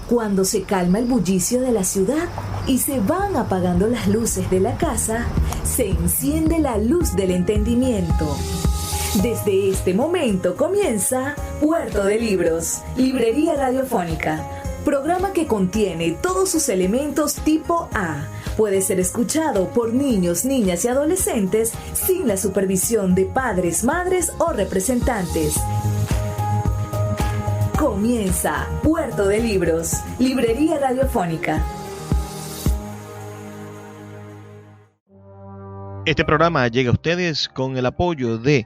Cuando se calma el bullicio de la ciudad y se van apagando las luces de la casa, se enciende la luz del entendimiento. Desde este momento comienza Puerto de Libros, Librería Radiofónica, programa que contiene todos sus elementos tipo A. Puede ser escuchado por niños, niñas y adolescentes sin la supervisión de padres, madres o representantes. Comienza Puerto de Libros, Librería Radiofónica. Este programa llega a ustedes con el apoyo de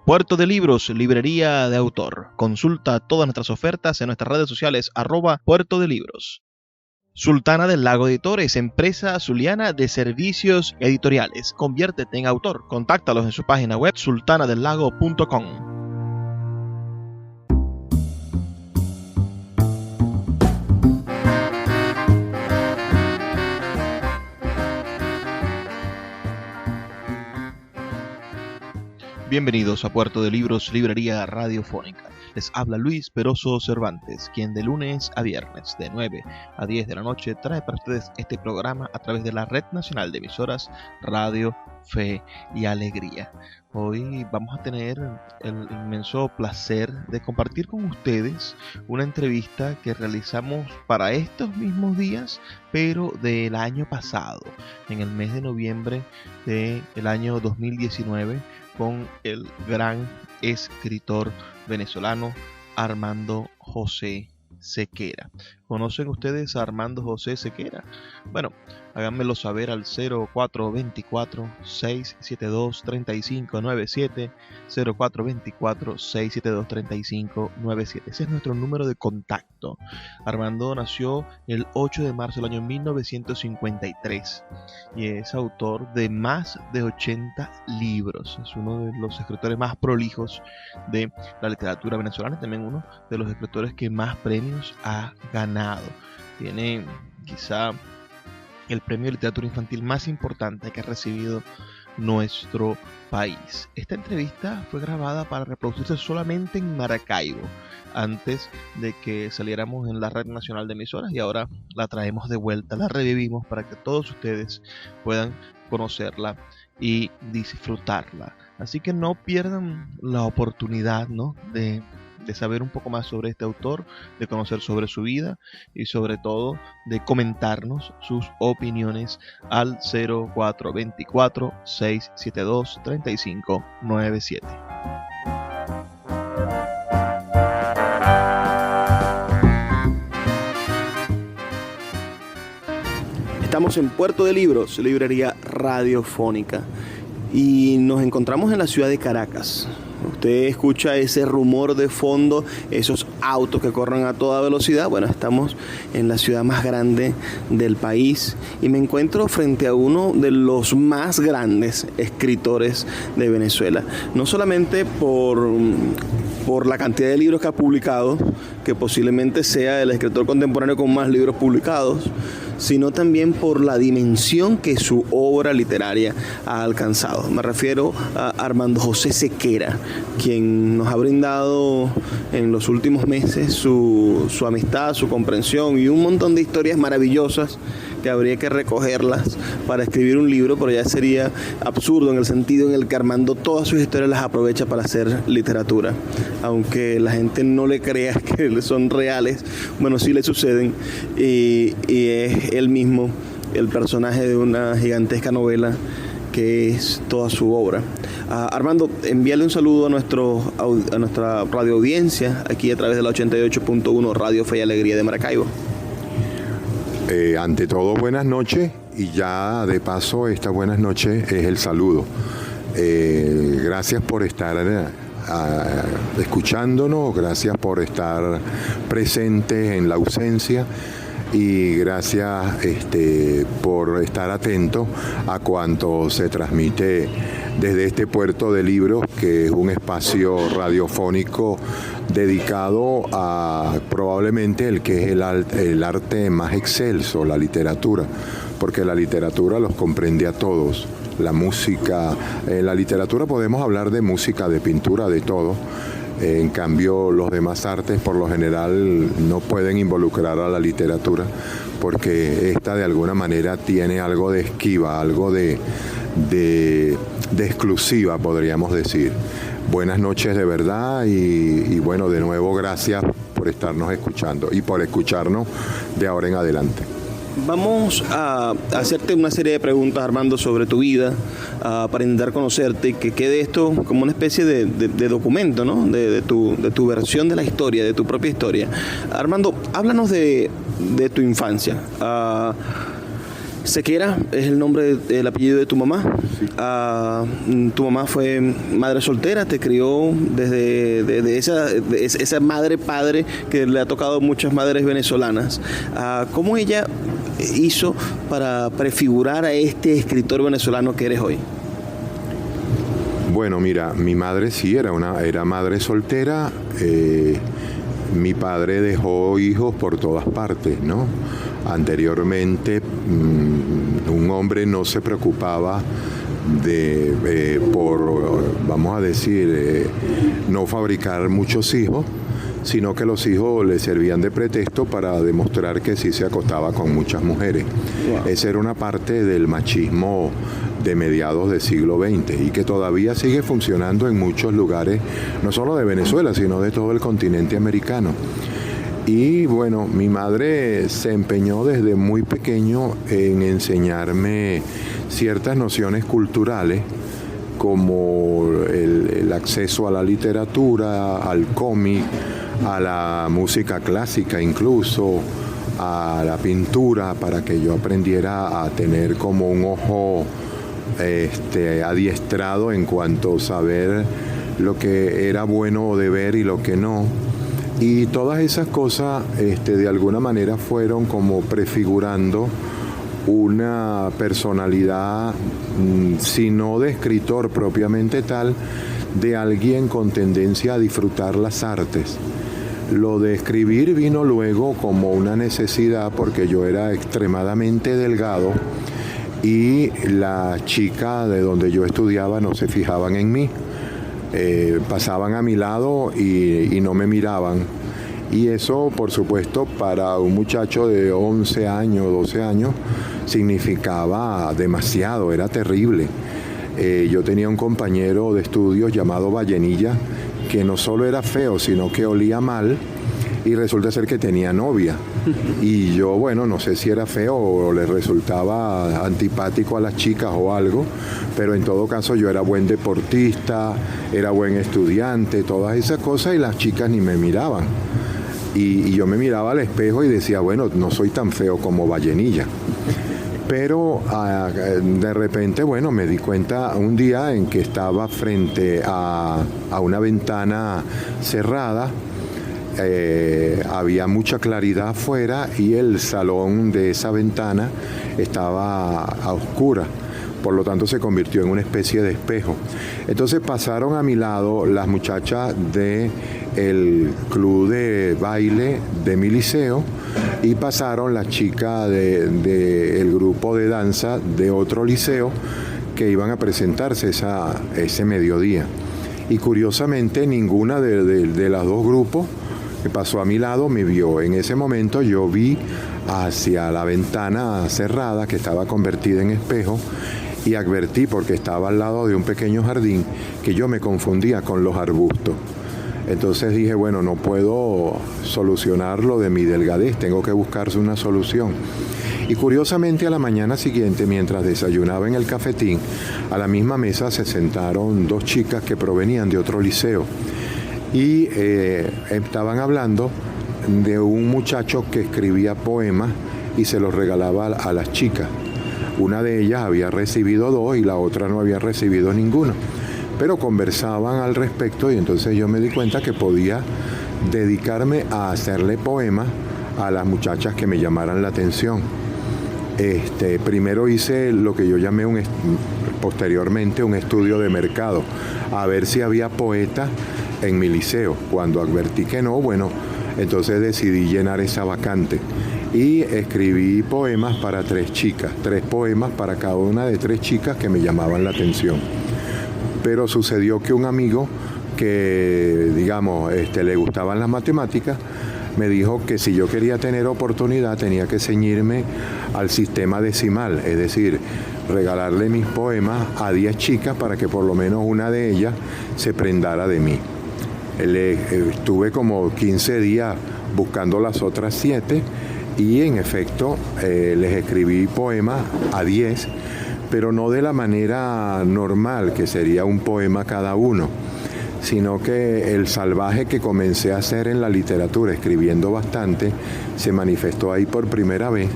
Puerto de Libros, Librería de Autor. Consulta todas nuestras ofertas en nuestras redes sociales @Puerto de Libros. Sultana del Lago Editores, empresa zuliana de servicios editoriales. Conviértete en autor. Contáctalos en su página web sultanadelago.com. Bienvenidos a Puerto de Libros, Librería Radiofónica. Les habla Luis Peroso Cervantes, quien de lunes a viernes, de 9 a 10 de la noche, trae para ustedes este programa a través de la Red Nacional de Emisoras Radio, Fe y Alegría. Hoy vamos a tener el inmenso placer de compartir con ustedes una entrevista que realizamos para estos mismos días, pero del año pasado, en el mes de noviembre del año 2019, con el gran escritor venezolano Armando José Sequera. ¿Conocen ustedes a Armando José Sequera? Bueno, háganmelo saber al 0424-672-3597, 0424-672-3597. Ese es nuestro número de contacto. Armando nació el 8 de marzo del año 1953 y es autor de más de 80 libros. Es uno de los escritores más prolijos de la literatura venezolana y también uno de los escritores que más premios ha ganado. Tiene quizá el premio de literatura infantil más importante que ha recibido nuestro país. Esta entrevista fue grabada para reproducirse solamente en Maracaibo antes de que saliéramos en la Red Nacional de Emisoras, y ahora la traemos de vuelta, la revivimos para que todos ustedes puedan conocerla y disfrutarla. Así que no pierdan la oportunidad, ¿no?, de saber un poco más sobre este autor, de conocer sobre su vida y sobre todo de comentarnos sus opiniones al 0424-672-3597. Estamos en Puerto de Libros, Librería Radiofónica, y nos encontramos en la ciudad de Caracas. Usted escucha ese rumor de fondo, esos autos que corren a toda velocidad. Bueno, estamos en la ciudad más grande del país y me encuentro frente a uno de los más grandes escritores de Venezuela. No solamente por la cantidad de libros que ha publicado, que posiblemente sea el escritor contemporáneo con más libros publicados, sino también por la dimensión que su obra literaria ha alcanzado. Me refiero a Armando José Sequera, quien nos ha brindado en los últimos meses su amistad, su comprensión y un montón de historias maravillosas que habría que recogerlas para escribir un libro, pero ya sería absurdo en el sentido en el que Armando todas sus historias las aprovecha para hacer literatura. Aunque la gente no le crea que son reales, bueno, sí le suceden, y es él mismo el personaje de una gigantesca novela que es toda su obra. Armando, envíale un saludo a nuestra radio audiencia aquí a través de la 88.1 Radio Fe y Alegría de Maracaibo. Ante todo, buenas noches, y ya de paso esta buenas noches es el saludo. Gracias por estar escuchándonos, gracias por estar presentes en la ausencia y gracias por estar atento a cuanto se transmite desde este Puerto de Libros, que es un espacio radiofónico dedicado a probablemente el que es el arte más excelso, la literatura, porque la literatura los comprende a todos. La música, en la literatura podemos hablar de música, de pintura, de todo. En cambio, los demás artes por lo general no pueden involucrar a la literatura porque esta de alguna manera tiene algo de esquiva, algo de exclusiva, podríamos decir. Buenas noches de verdad y bueno, de nuevo gracias por estarnos escuchando y por escucharnos de ahora en adelante. Vamos a hacerte una serie de preguntas, Armando, sobre tu vida, para intentar conocerte y que quede esto como una especie de documento, ¿no? de tu versión de la historia, de tu propia historia. Armando, háblanos de tu infancia. Sequera es el nombre, el apellido de tu mamá. Sí. Tu mamá fue madre soltera, te crió desde esa madre-padre que le ha tocado a muchas madres venezolanas. ¿Cómo ella hizo para prefigurar a este escritor venezolano que eres hoy? Bueno, mira, mi madre sí era madre soltera. Mi padre dejó hijos por todas partes, ¿no? Anteriormente, un hombre no se preocupaba por, vamos a decir, no fabricar muchos hijos, sino que los hijos le servían de pretexto para demostrar que sí se acostaba con muchas mujeres. Wow. Esa era una parte del machismo de mediados del siglo XX y que todavía sigue funcionando en muchos lugares, no solo de Venezuela, sino de todo el continente americano. Y bueno, mi madre se empeñó desde muy pequeño en enseñarme ciertas nociones culturales, como el acceso a la literatura, al cómic, a la música clásica incluso, a la pintura, para que yo aprendiera a tener como un ojo adiestrado en cuanto a saber lo que era bueno de ver y lo que no. Y todas esas cosas de alguna manera fueron como prefigurando una personalidad, si no de escritor propiamente tal, de alguien con tendencia a disfrutar las artes. Lo de escribir vino luego como una necesidad porque yo era extremadamente delgado y las chicas de donde yo estudiaba no se fijaban en mí. Pasaban a mi lado y no me miraban. Y eso, por supuesto, para un muchacho de 11 años, 12 años, significaba demasiado, era terrible. Yo tenía un compañero de estudios llamado Vallenilla, que no solo era feo, sino que olía mal, y resulta ser que tenía novia. Y yo, bueno, no sé si era feo o le resultaba antipático a las chicas o algo, pero en todo caso yo era buen deportista, era buen estudiante, todas esas cosas, y las chicas ni me miraban. Y yo me miraba al espejo y decía, bueno, no soy tan feo como Vallenilla. Pero de repente, bueno, me di cuenta un día en que estaba frente a una ventana cerrada. Había mucha claridad afuera y el salón de esa ventana estaba a oscuras, por lo tanto se convirtió en una especie de espejo. Entonces pasaron a mi lado las muchachas del club de baile de mi liceo y pasaron las chicas del grupo de danza de otro liceo que iban a presentarse ese mediodía. Y curiosamente ninguna de las dos grupos que pasó a mi lado me vio. En ese momento yo vi hacia la ventana cerrada que estaba convertida en espejo y advertí, porque estaba al lado de un pequeño jardín, que yo me confundía con los arbustos. Entonces dije, bueno, no puedo solucionarlo de mi delgadez, tengo que buscarse una solución. Y curiosamente a la mañana siguiente, mientras desayunaba en el cafetín, a la misma mesa se sentaron dos chicas que provenían de otro liceo. Y estaban hablando de un muchacho que escribía poemas y se los regalaba a las chicas. Una de ellas había recibido 2 y la otra no había recibido ninguno. Pero conversaban al respecto y entonces yo me di cuenta que podía dedicarme a hacerle poemas a las muchachas que me llamaran la atención. Primero hice lo que yo llamé posteriormente un estudio de mercado, a ver si había poetas en mi liceo. Cuando advertí que no, bueno, entonces decidí llenar esa vacante y escribí poemas para 3 chicas, 3 poemas para cada una de 3 chicas que me llamaban la atención. Pero sucedió que un amigo que, digamos, le gustaban las matemáticas, me dijo que si yo quería tener oportunidad tenía que ceñirme al sistema decimal, es decir, regalarle mis poemas a 10 chicas para que por lo menos una de ellas se prendara de mí. Estuve como 15 días buscando las otras 7 y en efecto les escribí poemas a 10, pero no de la manera normal, que sería un poema cada uno, sino que el salvaje que comencé a hacer en la literatura, escribiendo bastante, se manifestó ahí por primera vez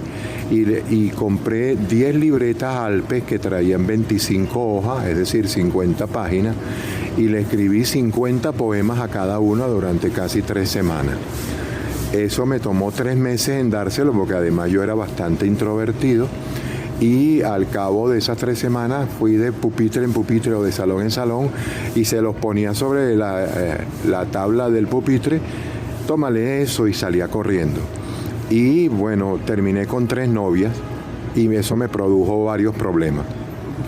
y compré 10 libretas Alpes que traían 25 hojas, es decir, 50 páginas, y le escribí 50 poemas a cada uno durante casi 3 semanas. Eso me tomó 3 meses en dárselo porque además yo era bastante introvertido. Y al cabo de esas 3 semanas fui de pupitre en pupitre o de salón en salón y se los ponía sobre la tabla del pupitre, tómale eso, y salía corriendo. Y bueno, terminé con 3 novias y eso me produjo varios problemas.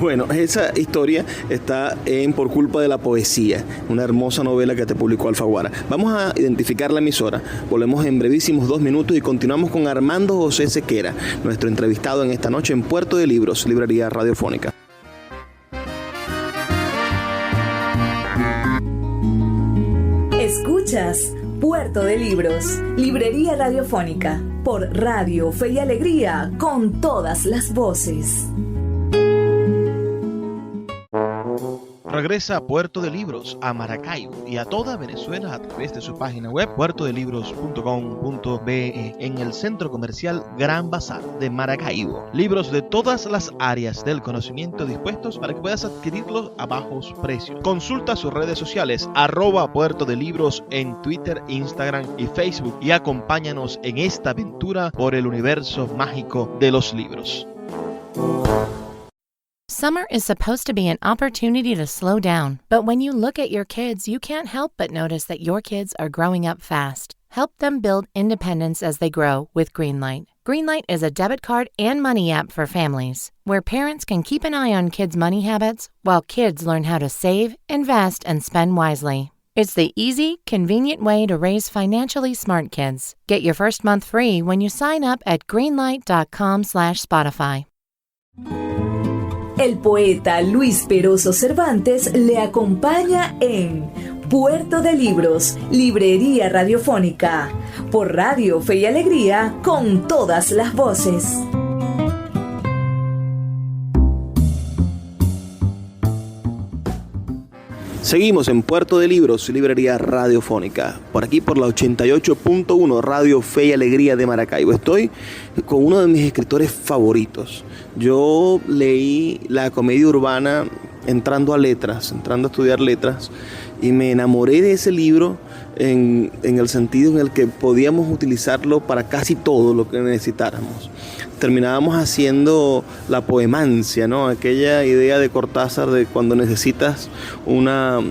Bueno, esa historia está en Por culpa de la poesía, una hermosa novela que te publicó Alfaguara. Vamos a identificar la emisora, volvemos en brevísimos 2 minutos y continuamos con Armando José Sequera, nuestro entrevistado en esta noche en Puerto de Libros, librería radiofónica. Escuchas Puerto de Libros, librería radiofónica, por Radio Fe y Alegría, con todas las voces. Regresa a Puerto de Libros, a Maracaibo y a toda Venezuela a través de su página web puertodelibros.com.be en el centro comercial Gran Bazar de Maracaibo. Libros de todas las áreas del conocimiento dispuestos para que puedas adquirirlos a bajos precios. Consulta sus redes sociales @Puerto de Libros en Twitter, Instagram y Facebook y acompáñanos en esta aventura por el universo mágico de los libros. Summer is supposed to be an opportunity to slow down, but when you look at your kids, you can't help but notice that your kids are growing up fast. Help them build independence as they grow with Greenlight. Greenlight is a debit card and money app for families, where parents can keep an eye on kids' money habits while kids learn how to save, invest, and spend wisely. It's the easy, convenient way to raise financially smart kids. Get your first month free when you sign up at greenlight.com/Spotify. El poeta Luis Peroso Cervantes le acompaña en Puerto de Libros, librería radiofónica, por Radio Fe y Alegría, con todas las voces. Seguimos en Puerto de Libros, librería radiofónica. Por aquí por la 88.1, Radio Fe y Alegría de Maracaibo. Estoy con uno de mis escritores favoritos. Yo leí la comedia urbana entrando a estudiar letras, y me enamoré de ese libro en el sentido en el que podíamos utilizarlo para casi todo lo que necesitáramos. Terminábamos haciendo la poemancia, ¿no? Aquella idea de Cortázar de cuando necesitas una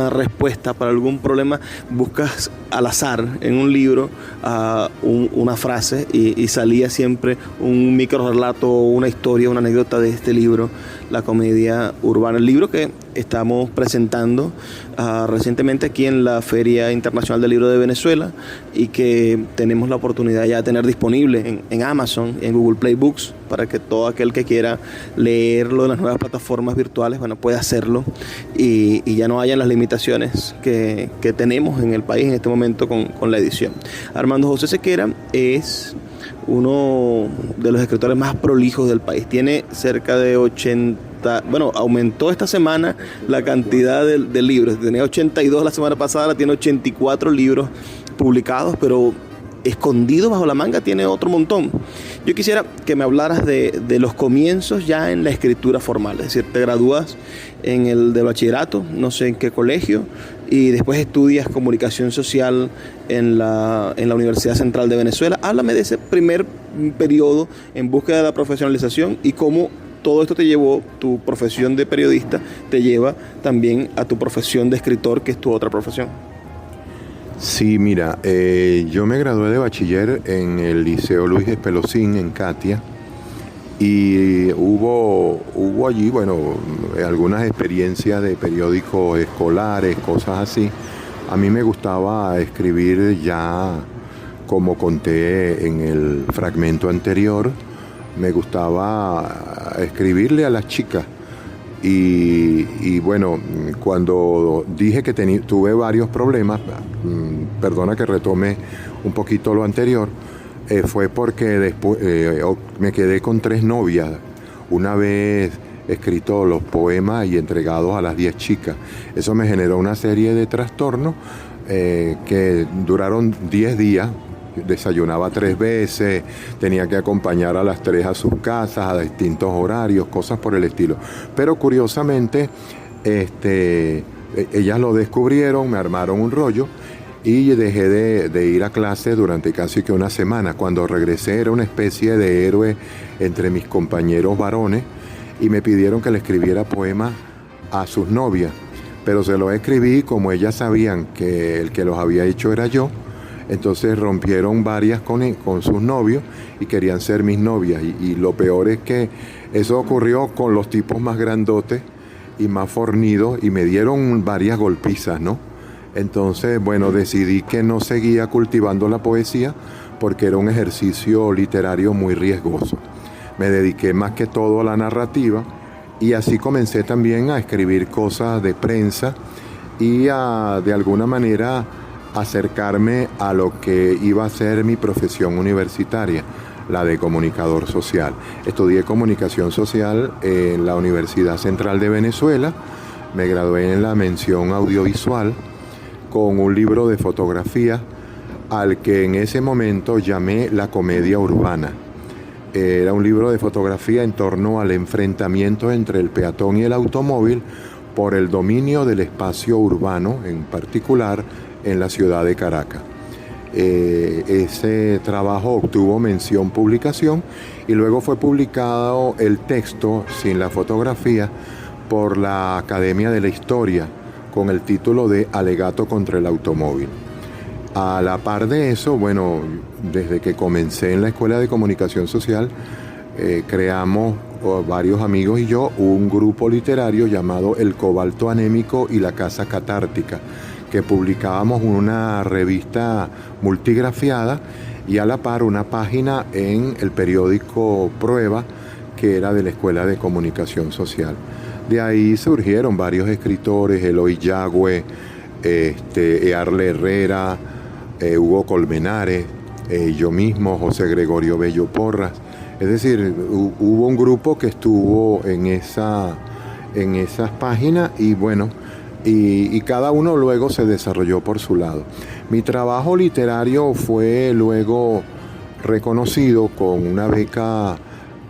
respuesta para algún problema, buscas al azar en un libro una frase y salía siempre un micro relato, una historia, una anécdota de este libro, La comedia urbana. El libro que estamos presentando recientemente aquí en la Feria Internacional del Libro de Venezuela y que tenemos la oportunidad ya de tener disponible en Amazon, en Google Play Books, para que todo aquel que quiera leerlo en las nuevas plataformas virtuales, pueda hacerlo y ya no hayan las limitaciones que tenemos en el país en este momento con la edición. Armando José Sequera es uno de los escritores más prolijos del país. Tiene cerca de 80, aumentó esta semana la cantidad de libros. Tenía 82 la semana pasada, tiene 84 libros publicados, pero escondido bajo la manga tiene otro montón. Yo quisiera que me hablaras de los comienzos ya en la escritura formal, es decir, te gradúas en el de bachillerato, no sé en qué colegio, y después estudias comunicación social en la Universidad Central de Venezuela. Háblame de ese primer periodo en búsqueda de la profesionalización y cómo todo esto te llevó, tu profesión de periodista te lleva también a tu profesión de escritor, que es tu otra profesión. Sí, mira, yo me gradué de bachiller en el Liceo Luis Espelosín en Catia Y hubo allí, bueno, algunas experiencias de periódicos escolares, cosas así. A mí me gustaba escribir ya, como conté en el fragmento anterior, me gustaba escribirle a las chicas. Y bueno, cuando dije que tuve varios problemas, perdona que retome un poquito lo anterior, fue porque después me quedé con 3 novias, una vez escrito los poemas y entregados a las 10 chicas. Eso me generó una serie de trastornos que duraron 10 días. Desayunaba 3 veces, tenía que acompañar a las 3 a sus casas, a distintos horarios, cosas por el estilo. Pero curiosamente, ellas lo descubrieron, me armaron un rollo y dejé de ir a clase durante casi que una semana. Cuando regresé era una especie de héroe entre mis compañeros varones y me pidieron que le escribiera poemas a sus novias. Pero se los escribí, como ellas sabían que el que los había hecho era yo, entonces rompieron varias con sus novios y querían ser mis novias. Y lo peor es que eso ocurrió con los tipos más grandotes y más fornidos y me dieron varias golpizas, ¿no? Entonces, bueno, decidí que no seguía cultivando la poesía porque era un ejercicio literario muy riesgoso. Me dediqué más que todo a la narrativa y así comencé también a escribir cosas de prensa y de alguna manera acercarme a lo que iba a ser mi profesión universitaria, la de comunicador social. Estudié comunicación social en la Universidad Central de Venezuela, me gradué en la mención audiovisual con un libro de fotografía al que en ese momento llamé La Comedia Urbana. Era un libro de fotografía en torno al enfrentamiento entre el peatón y el automóvil por el dominio del espacio urbano, en particular en la ciudad de Caracas. Ese trabajo obtuvo mención publicación y luego fue publicado el texto sin la fotografía por la Academia de la Historia con el título de Alegato contra el automóvil. A la par de eso, bueno, desde que comencé en la Escuela de Comunicación Social, creamos varios amigos y yo un grupo literario llamado El Cobalto Anémico y la Casa Catártica, que publicábamos una revista multigrafiada y a la par una página en el periódico Prueba, que era de la Escuela de Comunicación Social. De ahí surgieron varios escritores, Eloy Yagüe, Earle Herrera, Hugo Colmenares, yo mismo, José Gregorio Bello Porras. Es decir, hubo un grupo que estuvo en esas páginas y bueno, y cada uno luego se desarrolló por su lado. Mi trabajo literario fue luego reconocido con una beca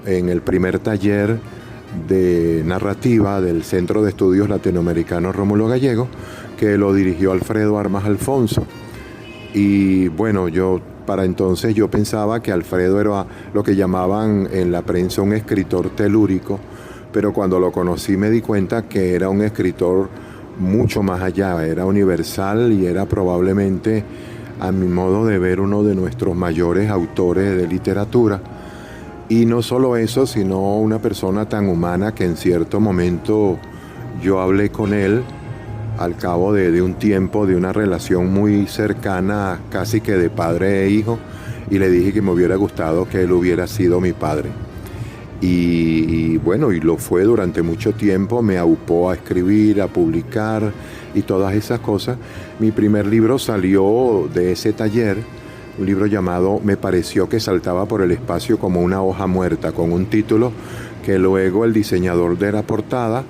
en el primer taller de narrativa del Centro de Estudios Latinoamericanos Rómulo Gallego, que lo dirigió Alfredo Armas Alfonso. Y bueno, para entonces yo pensaba que Alfredo era lo que llamaban en la prensa un escritor telúrico, pero cuando lo conocí me di cuenta que era un escritor mucho más allá, era universal y era probablemente, a mi modo de ver, uno de nuestros mayores autores de literatura. Y no solo eso, sino una persona tan humana que en cierto momento yo hablé con él al cabo de un tiempo, de una relación muy cercana, casi que de padre e hijo, y le dije que me hubiera gustado que él hubiera sido mi padre. Y bueno, y lo fue durante mucho tiempo, me aupó a escribir, a publicar y todas esas cosas. Mi primer libro salió de ese taller, un libro llamado Me pareció que saltaba por el espacio como una hoja muerta, con un título que luego el diseñador de la portada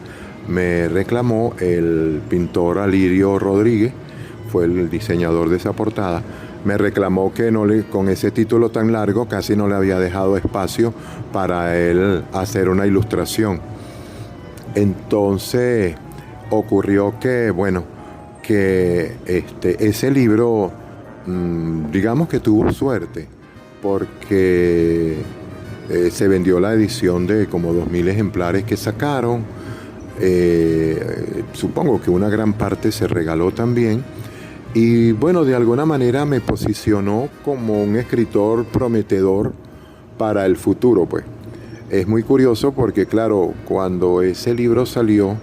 me reclamó, el pintor Alirio Rodríguez, fue el diseñador de esa portada, me reclamó que con ese título tan largo casi no le había dejado espacio para él hacer una ilustración. Entonces ocurrió que, bueno, que ese libro, digamos que tuvo suerte, porque se vendió la edición de como 2.000 ejemplares que sacaron. Supongo que una gran parte se regaló también. Y bueno, de alguna manera me posicionó como un escritor prometedor para el futuro, pues. Es muy curioso porque, claro, cuando ese libro salió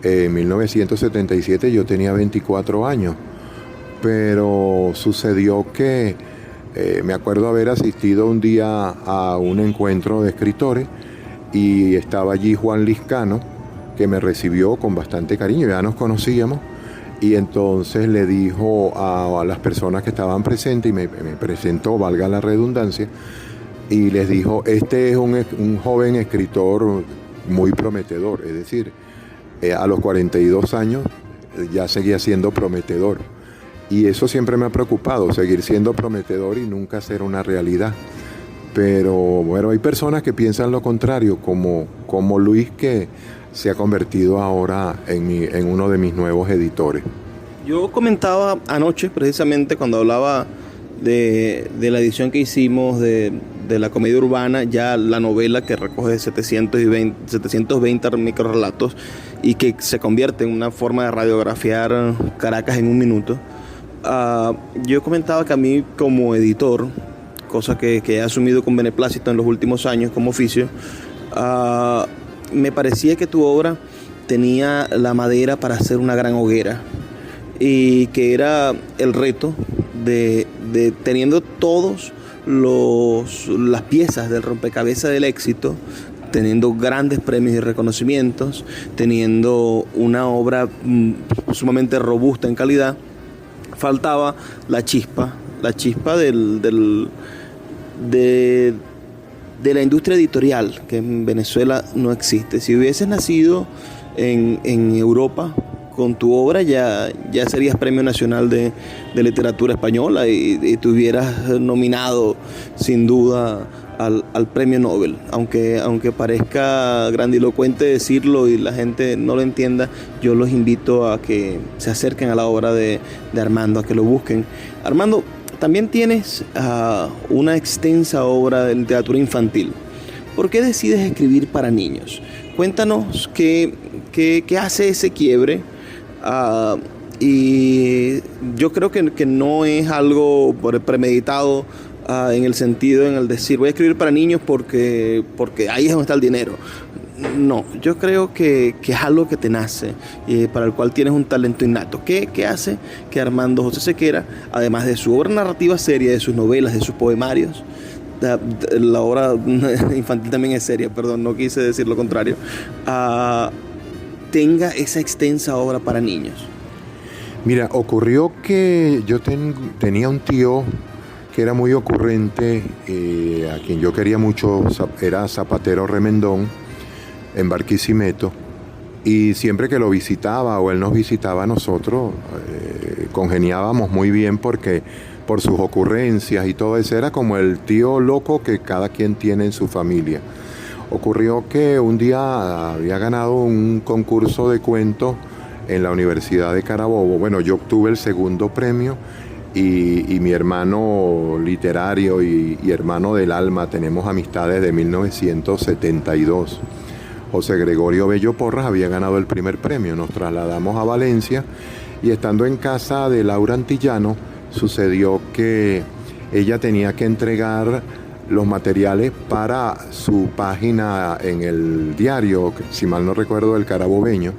en 1977 yo tenía 24 años, pero sucedió que me acuerdo haber asistido un día a un encuentro de escritores y estaba allí Juan Liscano, que me recibió con bastante cariño, ya nos conocíamos, y entonces le dijo a las personas que estaban presentes, y me presentó, valga la redundancia, y les dijo, este es un joven escritor muy prometedor, es decir, a los 42 años ya seguía siendo prometedor. Y eso siempre me ha preocupado, seguir siendo prometedor y nunca ser una realidad. Pero bueno, hay personas que piensan lo contrario, como Luis, que se ha convertido ahora en uno de mis nuevos editores. Yo comentaba anoche, precisamente, cuando hablaba de la edición que hicimos de la comedia urbana, ya la novela que recoge 720 microrelatos y que se convierte en una forma de radiografiar Caracas en un minuto. Yo comentaba que a mí, como editor, cosa que he asumido con beneplácito en los últimos años como oficio, me parecía que tu obra tenía la madera para hacer una gran hoguera, y que era el reto de teniendo todos las piezas del rompecabezas del éxito, teniendo grandes premios y reconocimientos, teniendo una obra sumamente robusta en calidad, faltaba la chispa de la industria editorial, que en Venezuela no existe. Si hubieses nacido en Europa, con tu obra ya serías Premio Nacional de Literatura Española y te hubieras nominado sin duda al Premio Nobel. Aunque parezca grandilocuente decirlo y la gente no lo entienda, yo los invito a que se acerquen a la obra de Armando, a que lo busquen. Armando, también tienes una extensa obra de literatura infantil. ¿Por qué decides escribir para niños? Cuéntanos qué hace ese quiebre. Y yo creo que no es algo premeditado, en el sentido, en el decir voy a escribir para niños porque ahí es donde está el dinero. No, yo creo que es algo que te nace y para el cual tienes un talento innato. ¿Qué hace que Armando José Sequera, además de su obra narrativa seria, de sus novelas, de sus poemarios, la obra infantil también es seria, perdón, no quise decir lo contrario, tenga esa extensa obra para niños? Mira, ocurrió que yo tenía un tío que era muy ocurrente, a quien yo quería mucho, era Zapatero Remendón, en Barquisimeto, y siempre que lo visitaba o él nos visitaba a nosotros, congeniábamos muy bien porque por sus ocurrencias y todo eso, era como el tío loco que cada quien tiene en su familia. Ocurrió que un día había ganado un concurso de cuentos en la Universidad de Carabobo. Bueno, yo obtuve el segundo premio y mi hermano literario y hermano del alma, tenemos amistades de 1972. José Gregorio Bello Porras había ganado el primer premio. Nos trasladamos a Valencia y estando en casa de Laura Antillano, sucedió que ella tenía que entregar los materiales para su página en el diario, si mal no recuerdo, El Carabobeño,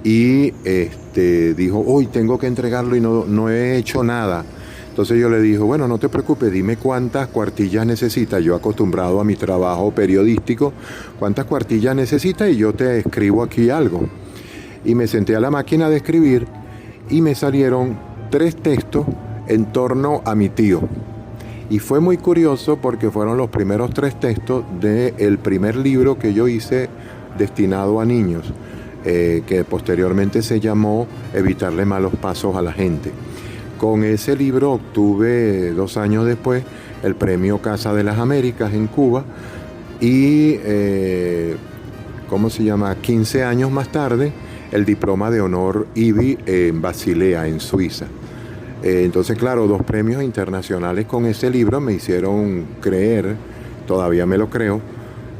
y dijo, hoy tengo que entregarlo y no he hecho nada. Entonces yo le dije, bueno, no te preocupes, dime cuántas cuartillas necesitas. Yo acostumbrado a mi trabajo periodístico, cuántas cuartillas necesitas y yo te escribo aquí algo. Y me senté a la máquina de escribir y me salieron 3 textos en torno a mi tío. Y fue muy curioso porque fueron los primeros 3 textos del primer libro que yo hice destinado a niños, que posteriormente se llamó Evitarle malos pasos a la gente. Con ese libro obtuve 2 años después el premio Casa de las Américas en Cuba y, 15 años más tarde, el diploma de honor IBI en Basilea, en Suiza. Entonces, claro, 2 premios internacionales con ese libro me hicieron creer, todavía me lo creo,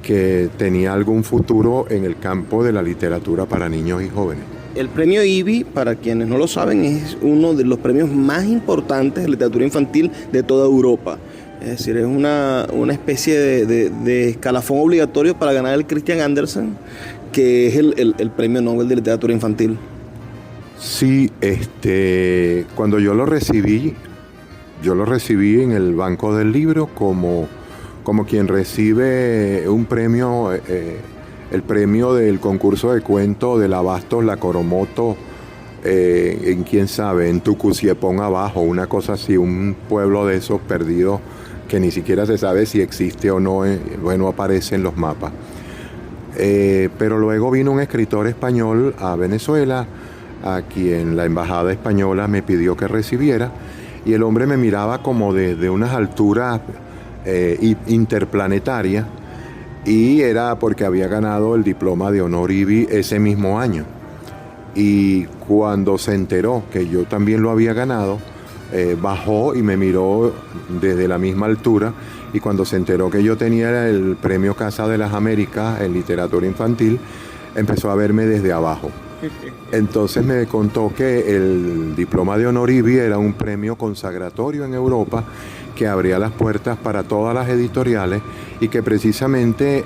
que tenía algún futuro en el campo de la literatura para niños y jóvenes. El premio IBI, para quienes no lo saben, es uno de los premios más importantes de literatura infantil de toda Europa. Es decir, es una especie de escalafón obligatorio para ganar el Christian Andersen, que es el premio Nobel de literatura infantil. Sí, cuando yo lo recibí en el Banco del Libro como quien recibe un premio, el premio del concurso de cuento del Abastos La Coromoto, en quién sabe, en Tucuciepón abajo, una cosa así, un pueblo de esos perdidos que ni siquiera se sabe si existe o no, bueno, aparece en los mapas. Pero luego vino un escritor español a Venezuela, a quien la embajada española me pidió que recibiera, y el hombre me miraba como desde unas alturas interplanetarias, y era porque había ganado el diploma de honor IBI ese mismo año. Y cuando se enteró que yo también lo había ganado, bajó y me miró desde la misma altura, y cuando se enteró que yo tenía el premio Casa de las Américas en literatura infantil, empezó a verme desde abajo. Entonces me contó que el diploma de honor IBI era un premio consagratorio en Europa que abría las puertas para todas las editoriales, y que precisamente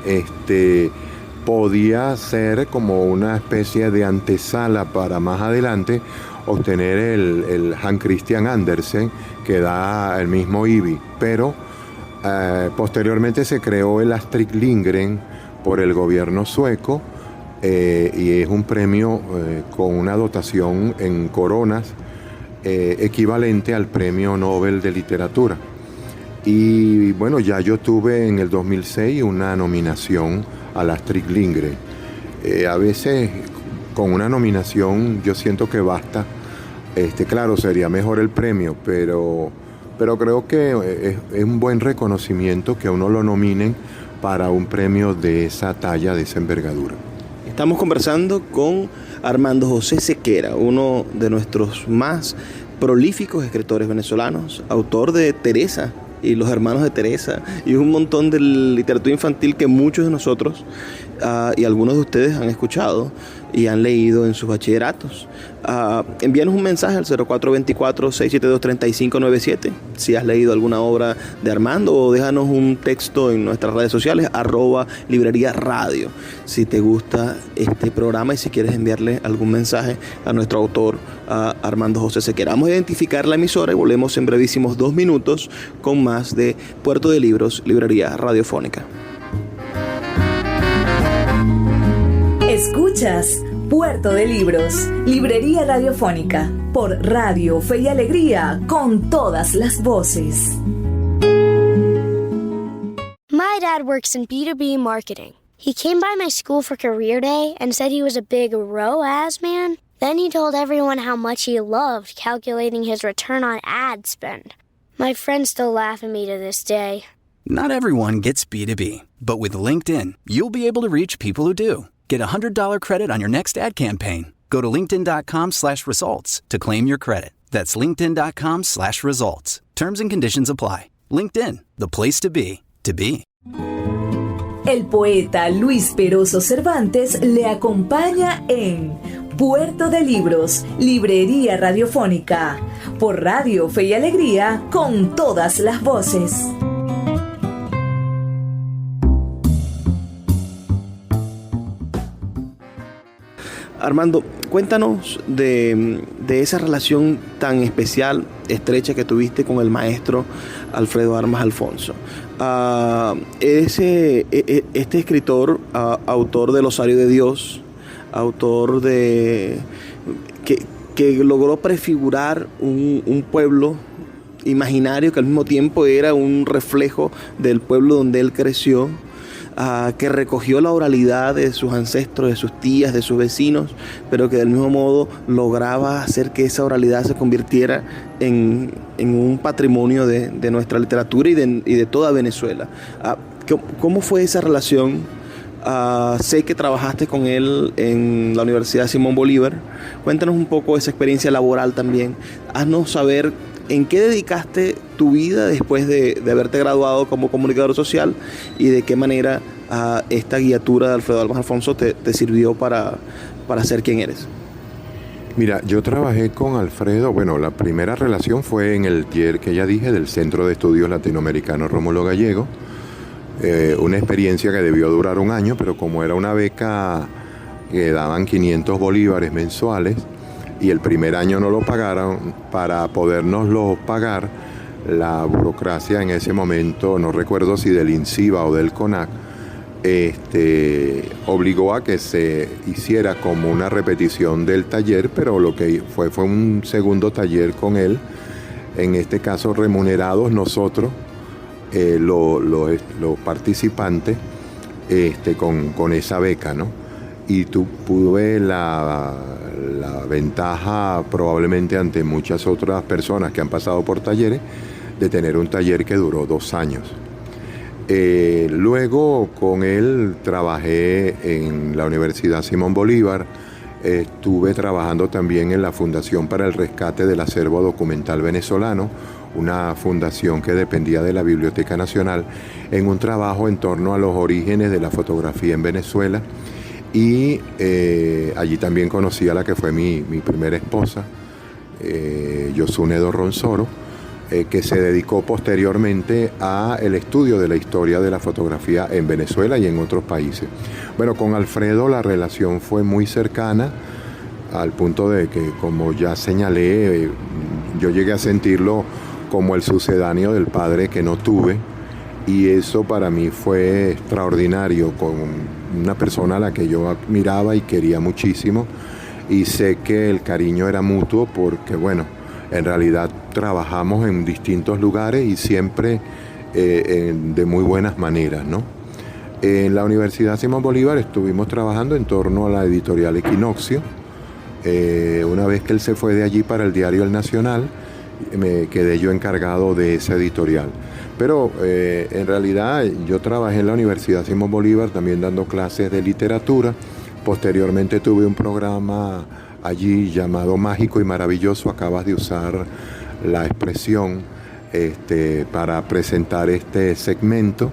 podía ser como una especie de antesala para más adelante obtener el Hans Christian Andersen que da el mismo IBI. Pero posteriormente se creó el Astrid Lindgren por el gobierno sueco, y es un premio con una dotación en coronas equivalente al premio Nobel de literatura. Y bueno, ya yo tuve en el 2006 una nominación al Astrid Lindgren. A veces con una nominación yo siento que basta. Claro, sería mejor el premio, pero creo que es un buen reconocimiento que a uno lo nominen para un premio de esa talla, de esa envergadura. Estamos conversando con Armando José Sequera, uno de nuestros más prolíficos escritores venezolanos, autor de Teresa y Los Hermanos de Teresa, y un montón de literatura infantil que muchos de nosotros y algunos de ustedes han escuchado y han leído en sus bachilleratos. Envíanos un mensaje al 0424-672-3597 si has leído alguna obra de Armando, o déjanos un texto en nuestras redes sociales @librería radio si te gusta este programa y si quieres enviarle algún mensaje a nuestro autor, Armando José Sequera. Vamos a identificar la emisora y volvemos en brevísimos 2 minutos con más de Puerto de Libros, Librería Radiofónica. Escuchas Puerto de Libros, Librería Radiofónica, por Radio Fe y Alegría, con todas las voces. My dad works in B2B marketing. He came by my school for career day and said he was a big ROAS man. Then he told everyone how much he loved calculating his return on ad spend. My friends still laugh at me to this day. Not everyone gets B2B, but with LinkedIn, you'll be able to reach people who do. Get a $100 credit on your next ad campaign. Go to linkedin.com/results to claim your credit. That's linkedin.com/results. Terms and conditions apply. LinkedIn, the place to be, to be. El poeta Luis Peroso Cervantes le acompaña en Puerto de Libros, Librería Radiofónica, por Radio Fe y Alegría, con todas las voces. Armando, cuéntanos de esa relación tan especial, estrecha que tuviste con el maestro Alfredo Armas Alfonso. Este escritor, autor del Osario de Dios, autor de que logró prefigurar un pueblo imaginario que al mismo tiempo era un reflejo del pueblo donde él creció, que recogió la oralidad de sus ancestros, de sus tías, de sus vecinos, pero que del mismo modo lograba hacer que esa oralidad se convirtiera en un patrimonio de nuestra literatura y de toda Venezuela. ¿Cómo fue esa relación? Sé que trabajaste con él en la Universidad Simón Bolívar. Cuéntanos un poco esa experiencia laboral también. Haznos saber en qué dedicaste tu vida después de haberte graduado como comunicador social, y de qué manera esta guiatura de Alfredo Armas Alfonso te sirvió para ser quien eres. Mira, yo trabajé con Alfredo, bueno, la primera relación fue en el taller que ya dije del Centro de Estudios Latinoamericanos Rómulo Gallego, una experiencia que debió durar un año, pero como era una beca que daban 500 bolívares mensuales y el primer año no lo pagaron, para podernoslo pagar, la burocracia en ese momento, no recuerdo si del INCIBA o del CONAC, obligó a que se hiciera como una repetición del taller, pero lo que fue un segundo taller con él, en este caso remunerados nosotros, los participantes, con esa beca, ¿no? Y tuve la ventaja, probablemente ante muchas otras personas que han pasado por talleres, de tener un taller que duró 2 años. Luego con él trabajé en la Universidad Simón Bolívar, estuve trabajando también en la Fundación para el Rescate del Acervo Documental Venezolano, una fundación que dependía de la Biblioteca Nacional, en un trabajo en torno a los orígenes de la fotografía en Venezuela. Y allí también conocí a la que fue mi primera esposa, Yosune Dorronsoro, que se dedicó posteriormente al estudio de la historia de la fotografía en Venezuela y en otros países. Bueno, con Alfredo la relación fue muy cercana, al punto de que, como ya señalé, yo llegué a sentirlo como el sucedáneo del padre que no tuve, y eso para mí fue extraordinario, con una persona a la que yo admiraba y quería muchísimo, y sé que el cariño era mutuo porque, bueno, en realidad trabajamos en distintos lugares y siempre de muy buenas maneras, ¿no? En la Universidad Simón Bolívar estuvimos trabajando en torno a la editorial Equinoccio. Una vez que él se fue de allí para el diario El Nacional, me quedé yo encargado de esa editorial. Pero en realidad yo trabajé en la Universidad Simón Bolívar también dando clases de literatura. Posteriormente tuve un programa allí llamado Mágico y Maravilloso, acabas de usar la expresión para presentar este segmento,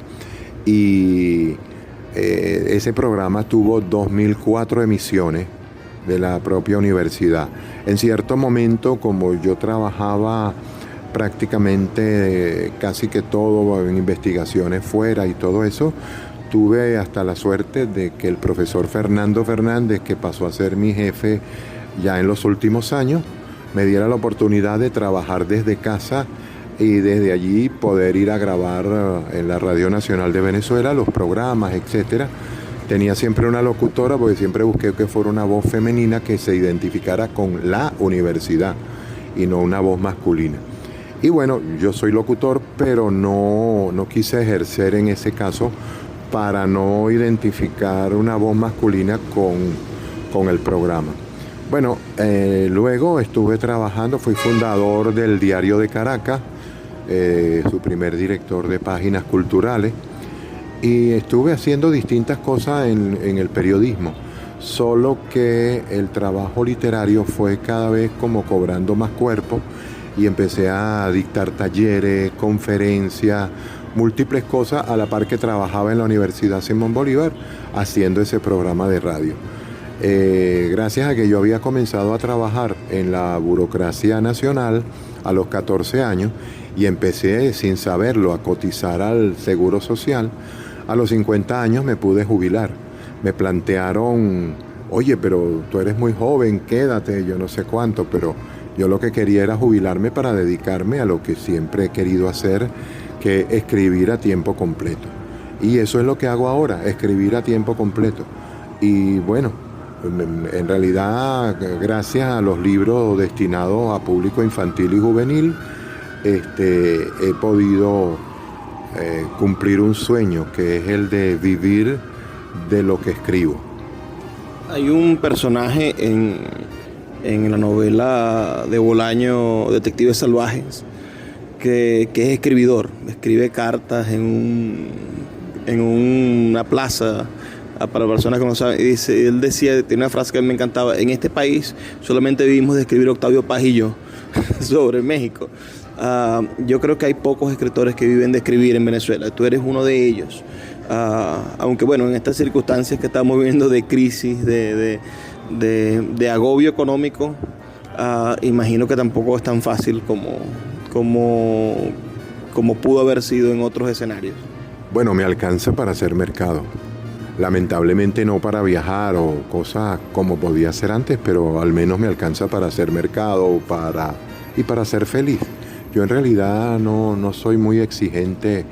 y ese programa tuvo 2004 emisiones de la propia universidad. En cierto momento, como yo trabajaba prácticamente casi que todo en investigaciones fuera y todo eso, tuve hasta la suerte de que el profesor Fernando Fernández, que pasó a ser mi jefe ya en los últimos años, me diera la oportunidad de trabajar desde casa y desde allí poder ir a grabar en la Radio Nacional de Venezuela los programas, etcétera. Tenía siempre una locutora, porque siempre busqué que fuera una voz femenina que se identificara con la universidad y no una voz masculina. Y bueno, yo soy locutor, pero no quise ejercer en ese caso para no identificar una voz masculina con el programa. Bueno, luego estuve trabajando, fui fundador del Diario de Caracas, su primer director de páginas culturales, y estuve haciendo distintas cosas en el periodismo, solo que el trabajo literario fue cada vez como cobrando más cuerpo, y empecé a dictar talleres, conferencias, múltiples cosas, a la par que trabajaba en la Universidad Simón Bolívar haciendo ese programa de radio. Gracias a que yo había comenzado a trabajar en la burocracia nacional a los 14 años y empecé sin saberlo a cotizar al Seguro Social, a los 50 años me pude jubilar. Me plantearon, oye, pero tú eres muy joven, quédate, yo no sé cuánto, pero yo lo que quería era jubilarme para dedicarme a lo que siempre he querido hacer, que es escribir a tiempo completo. Y eso es lo que hago ahora, escribir a tiempo completo. Y bueno, en realidad, gracias a los libros destinados a público infantil y juvenil, he podido cumplir un sueño, que es el de vivir de lo que escribo. Hay un personaje en la novela de Bolaño, Detectives Salvajes, que es escribidor, escribe cartas en una plaza para personas que no saben, y él decía, tiene una frase que a mí me encantaba: en este país solamente vivimos de escribir Octavio Paz y yo sobre México. Yo creo que hay pocos escritores que viven de escribir en Venezuela, tú eres uno de ellos. Aunque bueno, en estas circunstancias que estamos viviendo de crisis, de de agobio económico, imagino que tampoco es tan fácil como pudo haber sido en otros escenarios. Bueno, me alcanza para hacer mercado. Lamentablemente no para viajar o cosas como podía hacer antes, pero al menos me alcanza para hacer mercado y para ser feliz. Yo en realidad no soy muy exigente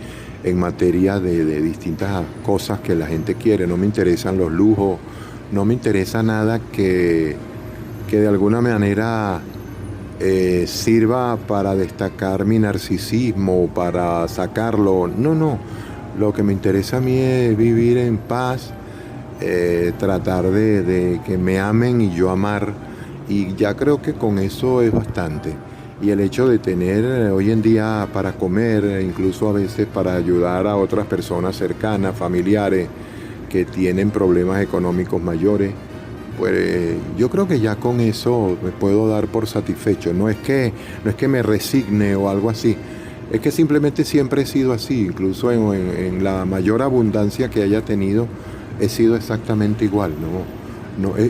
en materia de distintas cosas que la gente quiere. No me interesan los lujos, no me interesa nada que de alguna manera sirva para destacar mi narcisismo, para sacarlo. No. Lo que me interesa a mí es vivir en paz, tratar de que me amen y yo amar. Y ya creo que con eso es bastante. Y el hecho de tener hoy en día para comer, incluso a veces para ayudar a otras personas cercanas, familiares, que tienen problemas económicos mayores, pues yo creo que ya con eso me puedo dar por satisfecho. No es que me resigne o algo así, es que simplemente siempre he sido así. Incluso en la mayor abundancia que haya tenido, he sido exactamente igual.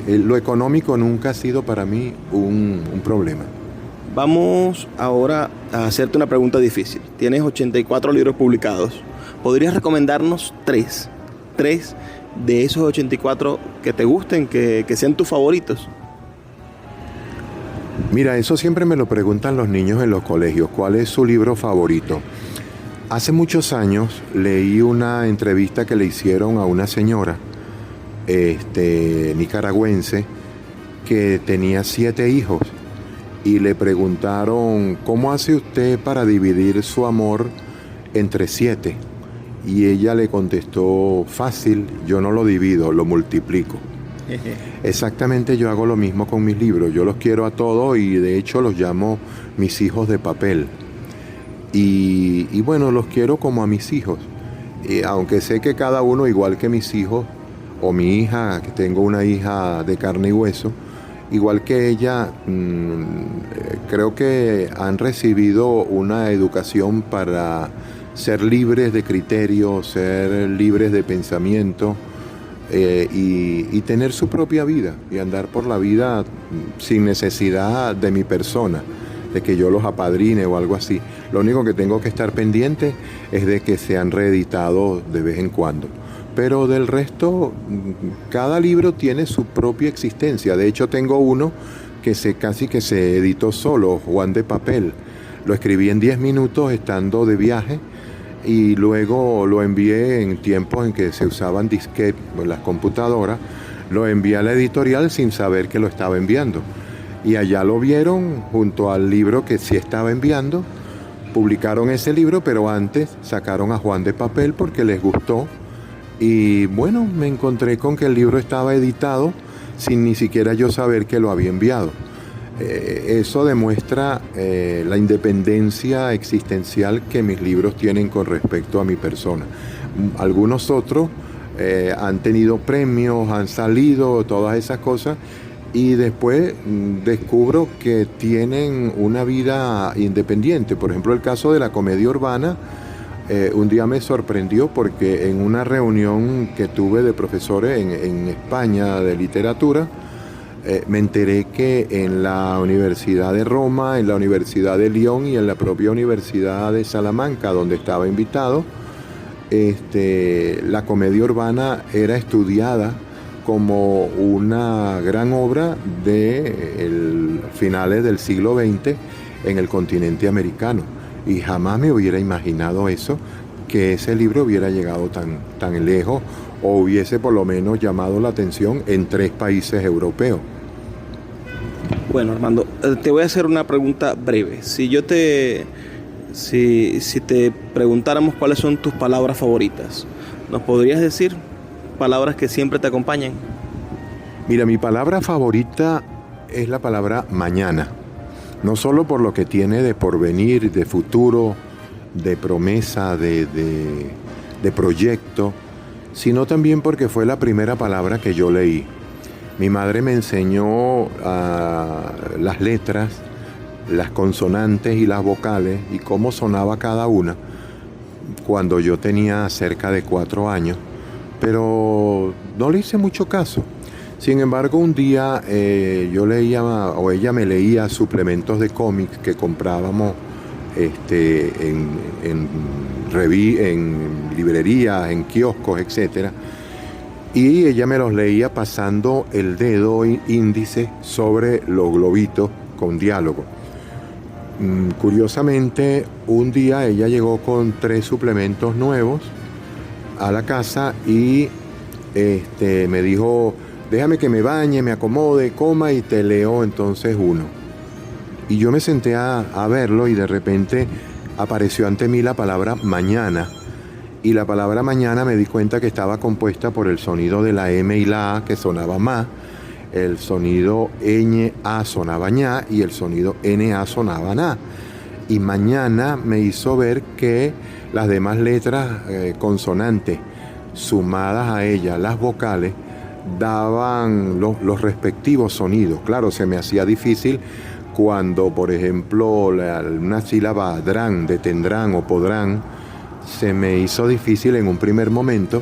Lo económico nunca ha sido para mí un problema. Vamos ahora a hacerte una pregunta difícil. Tienes 84 libros publicados. ¿Podrías recomendarnos tres de esos 84 que te gusten, que sean tus favoritos? Mira, eso siempre me lo preguntan los niños en los colegios. ¿Cuál es su libro favorito? Hace muchos años leí una entrevista que le hicieron a una señora nicaragüense que tenía 7 hijos. Y le preguntaron, ¿cómo hace usted para dividir su amor entre 7? Y ella le contestó, fácil, yo no lo divido, lo multiplico. Exactamente, yo hago lo mismo con mis libros. Yo los quiero a todos y de hecho los llamo mis hijos de papel. Y bueno, los quiero como a mis hijos. Aunque sé que cada uno, igual que mis hijos, o mi hija, que tengo una hija de carne y hueso, igual que ella, creo que han recibido una educación para ser libres de criterio, ser libres de pensamiento y tener su propia vida y andar por la vida sin necesidad de mi persona, de que yo los apadrine o algo así. Lo único que tengo que estar pendiente es de que sean reeditados de vez en cuando. Pero del resto, cada libro tiene su propia existencia. De hecho, tengo uno que casi que se editó solo, Juan de Papel. Lo escribí en 10 minutos estando de viaje y luego lo envié en tiempos en que se usaban disquetes en las computadoras. Lo envié a la editorial sin saber que lo estaba enviando. Y allá lo vieron junto al libro que sí estaba enviando. Publicaron ese libro, pero antes sacaron a Juan de Papel porque les gustó. Y bueno, me encontré con que el libro estaba editado sin ni siquiera yo saber que lo había enviado. Eso demuestra la independencia existencial que mis libros tienen con respecto a mi persona. Algunos otros han tenido premios, han salido, todas esas cosas, y después descubro que tienen una vida independiente. Por ejemplo, el caso de la comedia urbana. Un día me sorprendió porque en una reunión que tuve de profesores en España de literatura, me enteré que en la Universidad de Roma, en la Universidad de Lyon y en la propia Universidad de Salamanca, donde estaba invitado, la comedia urbana era estudiada como una gran obra de finales del siglo XX en el continente americano. Y jamás me hubiera imaginado eso, que ese libro hubiera llegado tan lejos o hubiese por lo menos llamado la atención en 3 países europeos. Bueno, Armando, te voy a hacer una pregunta breve. Si te preguntáramos cuáles son tus palabras favoritas, ¿nos podrías decir palabras que siempre te acompañan? Mira, mi palabra favorita es la palabra mañana. No solo por lo que tiene de porvenir, de futuro, de promesa, de proyecto, sino también porque fue la primera palabra que yo leí. Mi madre me enseñó las letras, las consonantes y las vocales y cómo sonaba cada una cuando yo tenía cerca de 4 años, pero no le hice mucho caso. Sin embargo, un día yo leía, o ella me leía suplementos de cómics que comprábamos en librerías, en kioscos, etc. Y ella me los leía pasando el dedo índice sobre los globitos con diálogo. Curiosamente, un día ella llegó con 3 suplementos nuevos a la casa y me dijo: déjame que me bañe, me acomode, coma y te leo entonces uno. Y yo me senté a verlo y de repente apareció ante mí la palabra mañana. Y la palabra mañana me di cuenta que estaba compuesta por el sonido de la M y la A, que sonaba ma, el sonido ñ-a sonaba ña y el sonido n-a sonaba na. Y mañana me hizo ver que las demás letras consonantes sumadas a ella, las vocales, daban los respectivos sonidos. Claro, se me hacía difícil cuando, por ejemplo, una sílaba drán, de tendrán o podrán, se me hizo difícil en un primer momento,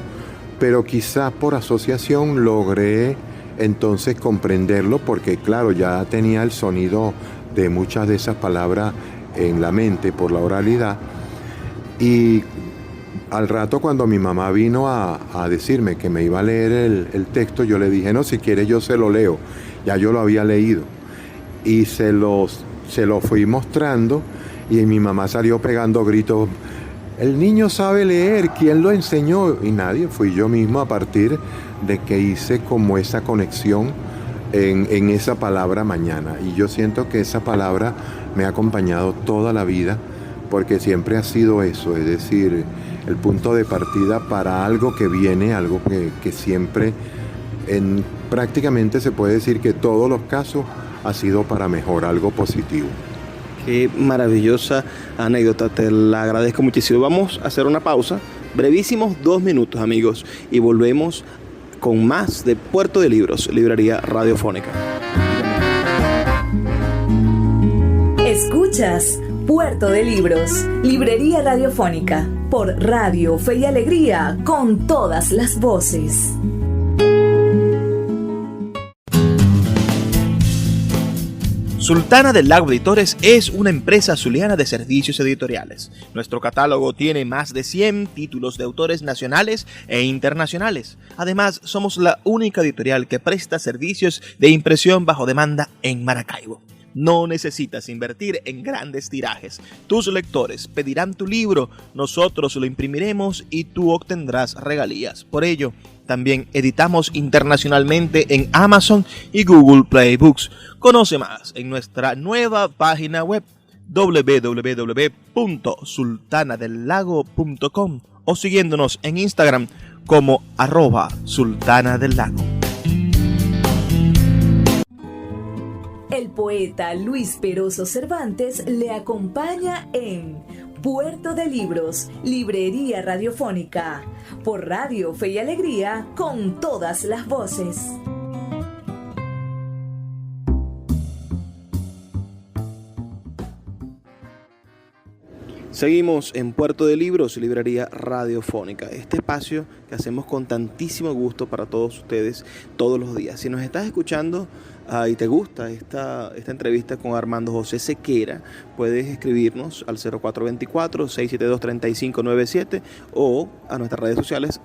pero quizás por asociación logré entonces comprenderlo, porque claro, ya tenía el sonido de muchas de esas palabras en la mente por la oralidad. Y al rato, cuando mi mamá vino a decirme que me iba a leer el texto, yo le dije: no, si quiere yo se lo leo, ya yo lo había leído. Y se lo fui mostrando y mi mamá salió pegando gritos: el niño sabe leer, ¿quién lo enseñó? Y nadie, fui yo mismo, a partir de que hice como esa conexión en esa palabra mañana. Y yo siento que esa palabra me ha acompañado toda la vida, porque siempre ha sido eso, es decir, el punto de partida para algo que viene, algo que siempre, prácticamente se puede decir que todos los casos, ha sido para mejor, algo positivo. Qué maravillosa anécdota, te la agradezco muchísimo. Vamos a hacer una pausa, brevísimos 2 minutos, amigos, y volvemos con más de Puerto de Libros, Librería Radiofónica. Escuchas Puerto de Libros, Librería Radiofónica, por Radio Fe y Alegría, con todas las voces. Sultana del Lago Editores es una empresa zuliana de servicios editoriales. Nuestro catálogo tiene más de 100 títulos de autores nacionales e internacionales. Además, somos la única editorial que presta servicios de impresión bajo demanda en Maracaibo. No necesitas invertir en grandes tirajes. Tus lectores pedirán tu libro, nosotros lo imprimiremos y tú obtendrás regalías. Por ello, también editamos internacionalmente en Amazon y Google Play Books. Conoce más en nuestra nueva página web www.sultanadelago.com o siguiéndonos en Instagram como @sultanadelago. El poeta Luis Peroso Cervantes le acompaña en Puerto de Libros, Librería Radiofónica, por Radio Fe y Alegría, con todas las voces. Seguimos en Puerto de Libros, Librería Radiofónica, este espacio que hacemos con tantísimo gusto para todos ustedes todos los días. Si nos estás escuchando y te gusta esta entrevista con Armando José Sequera, puedes escribirnos al 0424-672-3597 o a nuestras redes sociales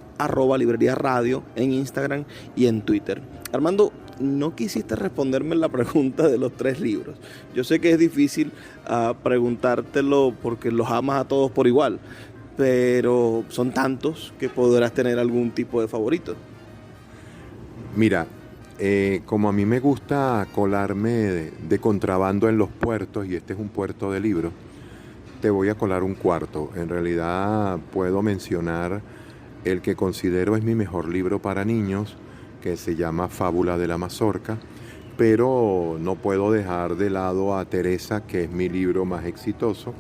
@librería radio en Instagram y en Twitter. Armando, no quisiste responderme la pregunta de los 3 libros. Yo sé que es difícil preguntártelo porque los amas a todos por igual, pero son tantos que podrás tener algún tipo de favorito. Mira, como a mí me gusta colarme de contrabando en los puertos, y este es un puerto de libros, te voy a colar un cuarto. En realidad puedo mencionar el que considero es mi mejor libro para niños, que se llama Fábula de la Mazorca, pero no puedo dejar de lado a Teresa, que es mi libro más exitoso,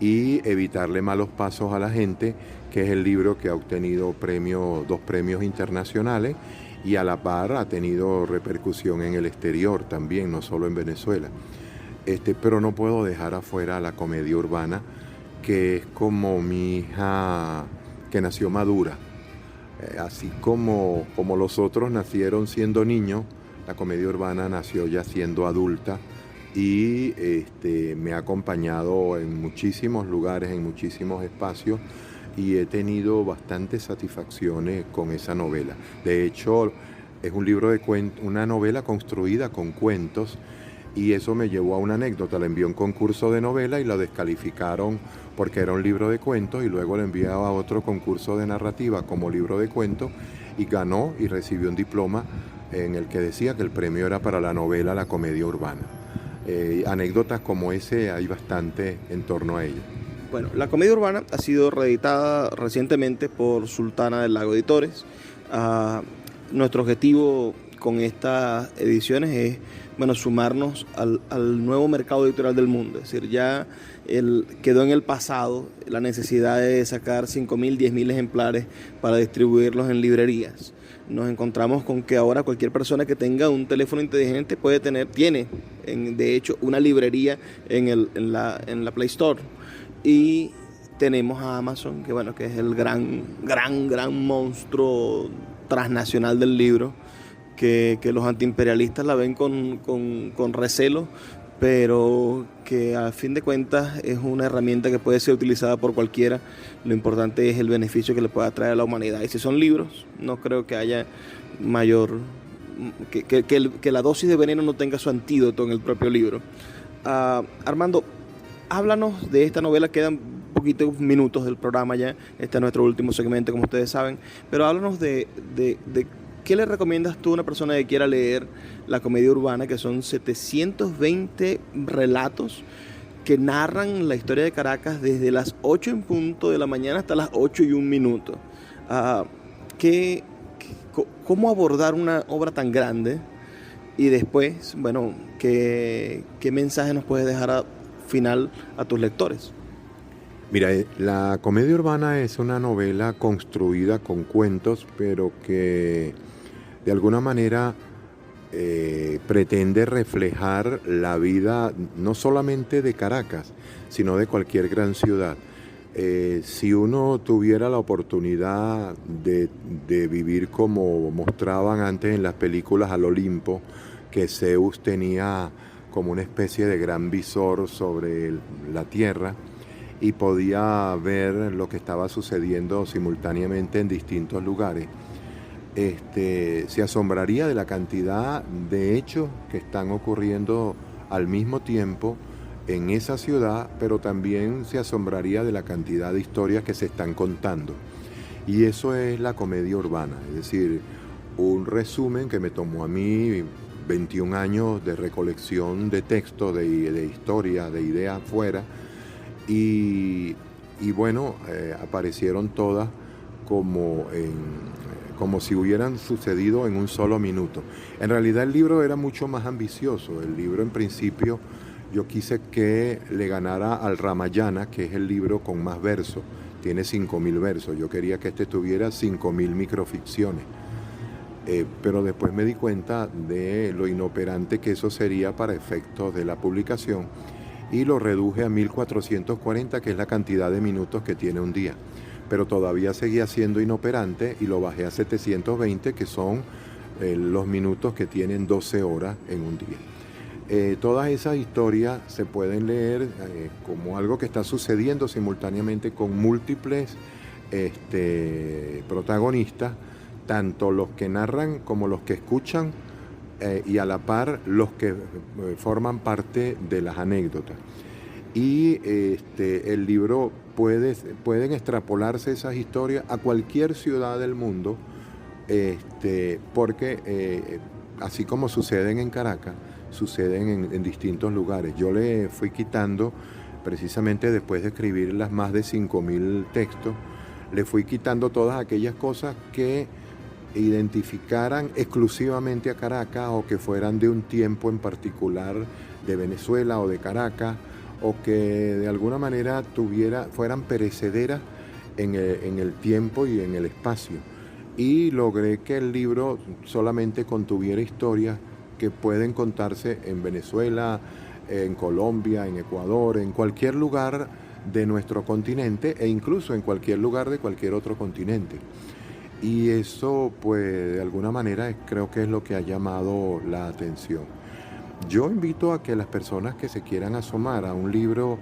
y Evitarle malos pasos a la gente, que es el libro que ha obtenido 2 premios internacionales y a la par ha tenido repercusión en el exterior también, no solo en Venezuela. Pero no puedo dejar afuera la comedia urbana, que es como mi hija que nació madura. Así como los otros nacieron siendo niños, la comedia urbana nació ya siendo adulta y me ha acompañado en muchísimos lugares, en muchísimos espacios, y he tenido bastantes satisfacciones con esa novela. De hecho, es un libro de cuentos, una novela construida con cuentos, y eso me llevó a una anécdota. Le envié un concurso de novela y la descalificaron porque era un libro de cuentos, y luego le envié a otro concurso de narrativa como libro de cuentos y ganó y recibió un diploma en el que decía que el premio era para la novela La comedia urbana. Anécdotas como ese hay bastante en torno a ella. Bueno, La comedia urbana ha sido reeditada recientemente por Sultana del Lago Editores. Nuestro objetivo con estas ediciones es, sumarnos al nuevo mercado editorial del mundo. Es decir, ya quedó en el pasado la necesidad de sacar 5.000, 10.000 ejemplares para distribuirlos en librerías. Nos encontramos con que ahora cualquier persona que tenga un teléfono inteligente tiene de hecho una librería en la Play Store. Y tenemos a Amazon, que es el gran monstruo transnacional del libro, que los antiimperialistas la ven con recelo, pero que a fin de cuentas es una herramienta que puede ser utilizada por cualquiera. Lo importante es el beneficio que le pueda traer a la humanidad. Y si son libros, no creo que haya mayor... que la dosis de veneno no tenga su antídoto en el propio libro. Armando, háblanos de esta novela. Quedan poquitos minutos del programa ya. Este es nuestro último segmento, como ustedes saben. Pero háblanos de ¿qué le recomiendas tú a una persona que quiera leer La comedia urbana? Que son 720 relatos que narran la historia de Caracas desde las 8 en punto de la mañana hasta las 8:01. ¿Cómo abordar una obra tan grande? Y después, ¿qué mensaje nos puedes dejar al final a tus lectores? Mira, La comedia urbana es una novela construida con cuentos, pero que de alguna manera pretende reflejar la vida no solamente de Caracas, sino de cualquier gran ciudad. Si uno tuviera la oportunidad de vivir como mostraban antes en las películas al Olimpo, que Zeus tenía como una especie de gran visor sobre la tierra y podía ver lo que estaba sucediendo simultáneamente en distintos lugares, se asombraría de la cantidad de hechos que están ocurriendo al mismo tiempo en esa ciudad, pero también se asombraría de la cantidad de historias que se están contando. Y eso es la comedia urbana, es decir, un resumen que me tomó a mí 21 años de recolección de textos, de historia, de ideas fuera, y aparecieron todas como si hubieran sucedido en un solo minuto. En realidad el libro era mucho más ambicioso. El libro, en principio, yo quise que le ganara al Ramayana, que es el libro con más versos. Tiene 5.000 versos. Yo quería que tuviera 5.000 microficciones. Pero después me di cuenta de lo inoperante que eso sería para efectos de la publicación, y lo reduje a 1.440, que es la cantidad de minutos que tiene un día. Pero todavía seguía siendo inoperante y lo bajé a 720, que son los minutos que tienen 12 horas en un día. Todas esas historias se pueden leer como algo que está sucediendo simultáneamente con múltiples protagonistas, tanto los que narran como los que escuchan, y a la par los que forman parte de las anécdotas. Y el libro pueden extrapolarse esas historias a cualquier ciudad del mundo, porque así como suceden en Caracas, suceden en distintos lugares. Yo le fui quitando, precisamente después de escribir las más de 5.000 textos, le fui quitando todas aquellas cosas que identificaran exclusivamente a Caracas, o que fueran de un tiempo en particular de Venezuela o de Caracas, o que de alguna manera fueran perecederas en el tiempo y en el espacio. Y logré que el libro solamente contuviera historias que pueden contarse en Venezuela, en Colombia, en Ecuador, en cualquier lugar de nuestro continente, e incluso en cualquier lugar de cualquier otro continente. Y eso, pues, de alguna manera creo que es lo que ha llamado la atención. Yo invito a que las personas que se quieran asomar a un libro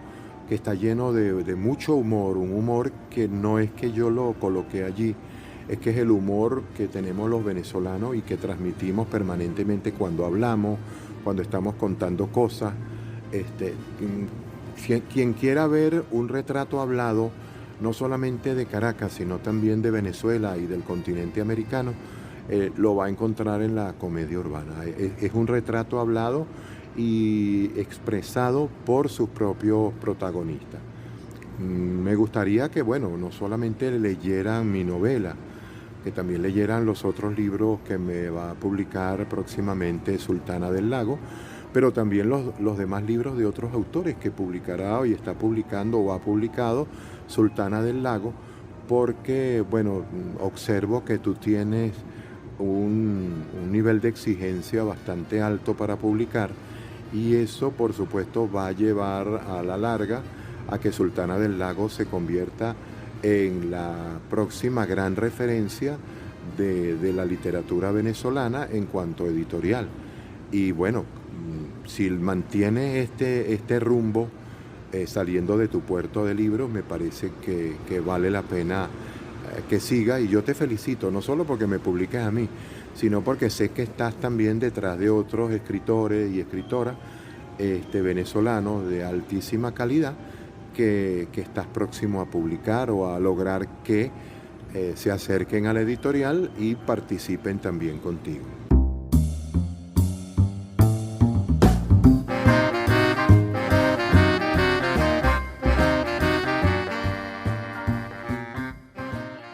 que está lleno de mucho humor, un humor que no es que yo lo coloqué allí, es que es el humor que tenemos los venezolanos y que transmitimos permanentemente cuando hablamos, cuando estamos contando cosas. Quien quiera ver un retrato hablado, no solamente de Caracas, sino también de Venezuela y del continente americano, lo va a encontrar en la comedia urbana. Es un retrato hablado y expresado por sus propios protagonistas. Me gustaría que, bueno, no solamente leyeran mi novela, que también leyeran los otros libros que me va a publicar próximamente Sultana del Lago, pero también los demás libros de otros autores que publicará y está publicando o ha publicado Sultana del Lago, porque, bueno, observo que tú tienes un nivel de exigencia bastante alto para publicar, y eso, por supuesto, va a llevar a la larga a que Sultana del Lago se convierta en la próxima gran referencia de la literatura venezolana en cuanto editorial. Y bueno, si mantienes este rumbo saliendo de tu puerto de libros, me parece que vale la pena que siga, y yo te felicito, no solo porque me publiques a mí, sino porque sé que estás también detrás de otros escritores y escritoras venezolanos de altísima calidad que estás próximo a publicar o a lograr que se acerquen a la editorial y participen también contigo.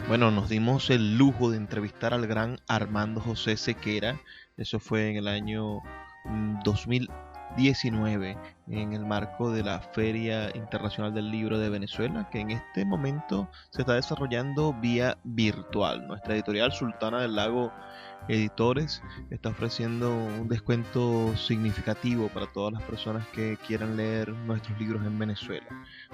Bueno, nos dimos el lujo de entrevistar al gran Armando José Sequera. Eso fue en el año 2019, en el marco de la Feria Internacional del Libro de Venezuela, que en este momento se está desarrollando vía virtual. Nuestra editorial Sultana del Lago Editores está ofreciendo un descuento significativo para todas las personas que quieran leer nuestros libros en Venezuela.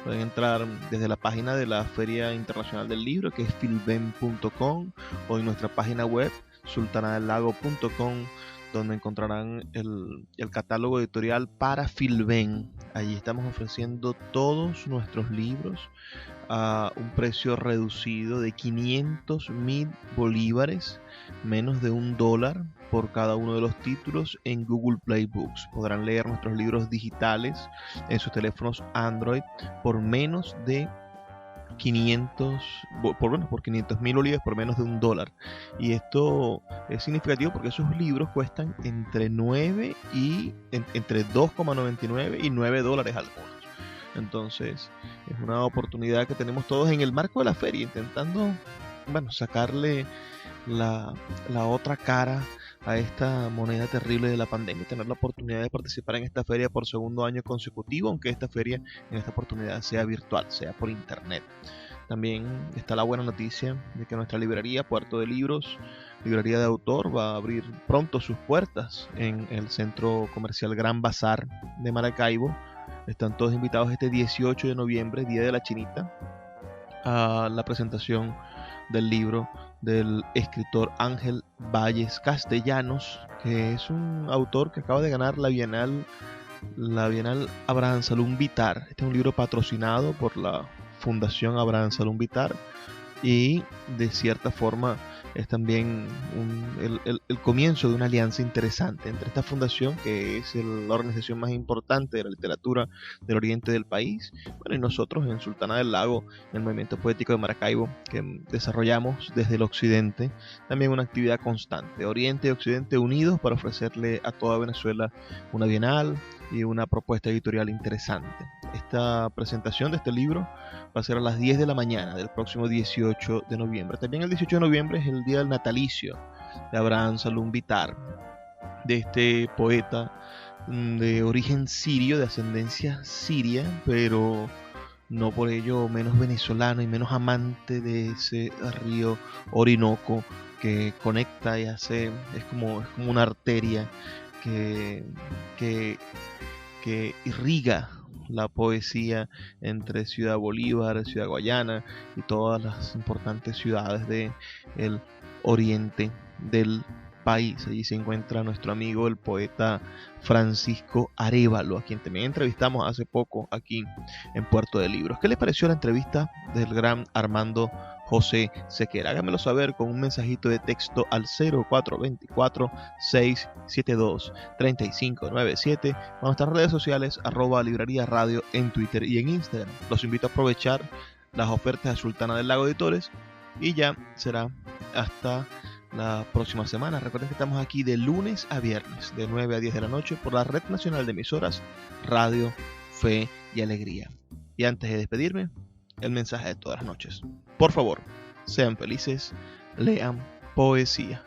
Pueden entrar desde la página de la Feria Internacional del Libro, que es filben.com, o en nuestra página web sultanadelago.com, donde encontrarán el catálogo editorial para Filben. Allí estamos ofreciendo todos nuestros libros a un precio reducido de 500.000 bolívares, menos de $1 por cada uno de los títulos en Google Play Books. Podrán leer nuestros libros digitales en sus teléfonos Android por menos de 500.000 bolívares, por menos de $1. Y esto es significativo porque esos libros cuestan entre 2,99 y $9 algunos. Entonces es una oportunidad que tenemos todos en el marco de la feria, intentando, bueno, sacarle la otra cara a esta moneda terrible de la pandemia, tener la oportunidad de participar en esta feria por segundo año consecutivo, aunque esta feria en esta oportunidad sea virtual, sea por internet. También está la buena noticia de que nuestra librería Puerto de Libros, librería de autor, va a abrir pronto sus puertas en el centro comercial Gran Bazar de Maracaibo. Están todos invitados este 18 de noviembre, Día de la Chinita, a la presentación del libro del escritor Ángel Valles Castellanos, que es un autor que acaba de ganar la Bienal Abraham Salum Vitar. Este es un libro patrocinado por la Fundación Abraham Salum Vitar, y de cierta forma es también el comienzo de una alianza interesante entre esta fundación, que es la organización más importante de la literatura del oriente del país, bueno, y nosotros en Sultana del Lago, el movimiento poético de Maracaibo, que desarrollamos desde el occidente también una actividad constante, Oriente y Occidente unidos para ofrecerle a toda Venezuela una bienal y una propuesta editorial interesante. Esta presentación de este libro va a ser a las 10 de la mañana del próximo 18 de noviembre. También el 18 de noviembre es el día del natalicio de Abraham Salum Vitar, de este poeta de origen sirio, de ascendencia siria, pero no por ello menos venezolano y menos amante de ese río Orinoco que conecta y hace, es como una arteria que irriga la poesía entre Ciudad Bolívar, Ciudad Guayana y todas las importantes ciudades del oriente del país. Allí se encuentra nuestro amigo el poeta Francisco Arévalo, a quien también entrevistamos hace poco aquí en Puerto de Libros. ¿Qué le pareció la entrevista del gran Armando José Sequera? Hágamelo saber con un mensajito de texto al 0424-672-3597 o en nuestras redes sociales @librería radio en Twitter y en Instagram. Los invito a aprovechar las ofertas de Sultana del Lago Editores y ya será hasta la próxima semana. Recuerden que estamos aquí de lunes a viernes de 9 a 10 de la noche por la Red Nacional de Emisoras Radio Fe y Alegría. Y antes de despedirme, el mensaje de todas las noches: por favor, sean felices, lean poesía.